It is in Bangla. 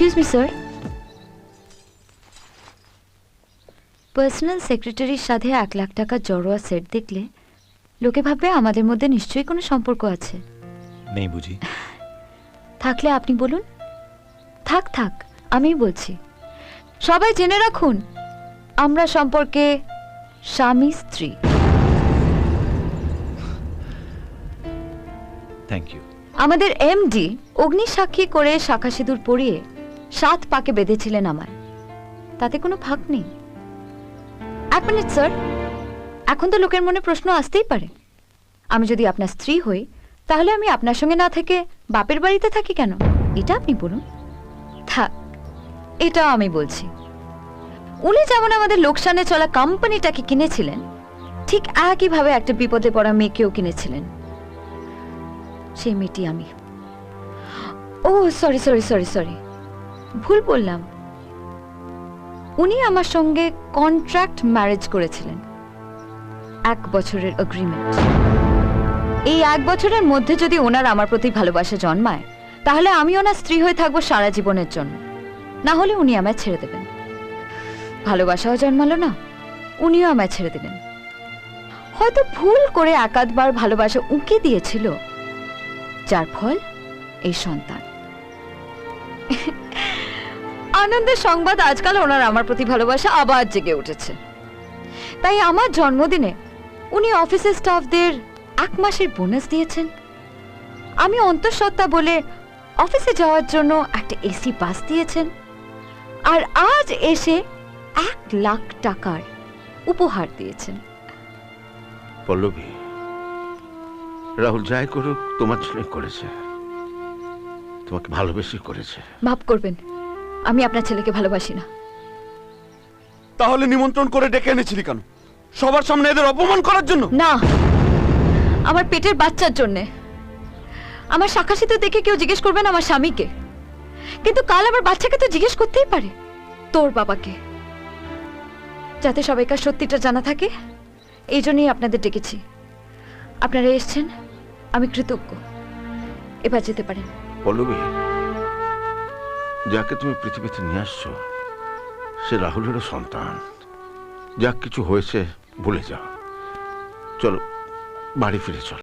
এক্সকিউজ মি স্যার, পার্সোনাল সেক্রেটারির সাথে 1 লাখ টাকা জড়োয়া সেট দেখলে লোকে ভাববে আমাদের মধ্যে নিশ্চয়ই কোনো সম্পর্ক আছে। নেই বুঝি? থাকলে আপনি বলুন। থাক থাক, আমিই বলছি। সবাই জেনে রাখুন, আমরা সম্পর্কে স্বামী স্ত্রী। Thank you. আমাদের এমডি অগ্নি সাক্ষী করে শাখা সিঁদুর পরিয়ে 7 পাকে বেঁধেছিলেন আমায়, তাতে কোনো ফাঁক নেই। 1 মিনিট স্যার, এখন তো লোকের মনে প্রশ্ন আসতেই পারে, আমি যদি আপনার স্ত্রী হই তাহলে আমি আপনার সঙ্গে না থেকে বাপের বাড়িতে থাকি কেন? এটা আপনি বলুন। থাক, এটাও আমি বলছি। উনি যেমন আমাদের লোকসানে চলা কোম্পানিটাকে কিনেছিলেন, ঠিক একইভাবে একটা বিপদে পড়া মেয়েকেও কিনেছিলেন। সেই মেয়েটি আমি। ও সরি সরি সরি সরি, ভুল বললাম। উনি আমার সঙ্গে কন্ট্রাক্ট ম্যারেজ করেছিলেন, 1 বছরের এগ্রিমেন্ট। এই 1 বছরের মধ্যে যদি ওনার আমার প্রতি ভালোবাসা জন্মায়, তাহলে আমি ওনার স্ত্রী হয়ে থাকবো সারা জীবনের জন্য, না হলে উনি আমায় ছেড়ে দেবেন। ভালোবাসাও জন্মালো না, উনিও আমায় ছেড়ে দেবেন। হয়তো ভুল করে 1-8 বার ভালোবাসা উঁকে দিয়েছিল, যার ফল এই সন্তান। আনন্দের সংবাদ, আজকাল ওনার আমার প্রতি ভালোবাসা আবার জেগে উঠেছে। তাই আমার জন্মদিনে উনি অফিসের স্টাফদের 1 মাসের বোনাস দিয়েছেন। আমি অন্তঃসত্ত্বা বলে অফিসে যাওয়ার জন্য একটা এসি বাস দিয়েছেন। আর আজ এসে 1 লাখ টাকার উপহার দিয়েছেন। পল্লবী, রাহুল যাই করুক তোমার জন্য করেছে, তোমাকে ভালোবেসে করেছে। মাফ করবেন, আমি আপনার ছেলেকে ভালোবাসি না। তাহলে নিমন্ত্রণ করে ডেকে এনেছিলি কেন? সবার সামনে এদের অপমান করার জন্য? না, আমার পেটের বাচ্চার জন্যে। আমার শাখাসিতে দেখে কেউ জিজ্ঞেস করবেন আমার স্বামীকে, কিন্তু কাল আবার বাচ্চাকে তো জিজ্ঞেস করতেই পারে তোর বাবাকে। যাতে সবাইকার সত্যিটা জানা থাকে, এই জন্যই আপনাদের ডেকেছি। আপনারা এসছেন, আমি কৃতজ্ঞ। এবার যেতে পারেন। পল্লবী, যাকে তুমি পৃথিবীতে নিয়ে আসছো সে রাহুলেরও সন্তান। যা কিছু হয়েছে ভুলে যাও, চলো বাড়ি ফিরে চল।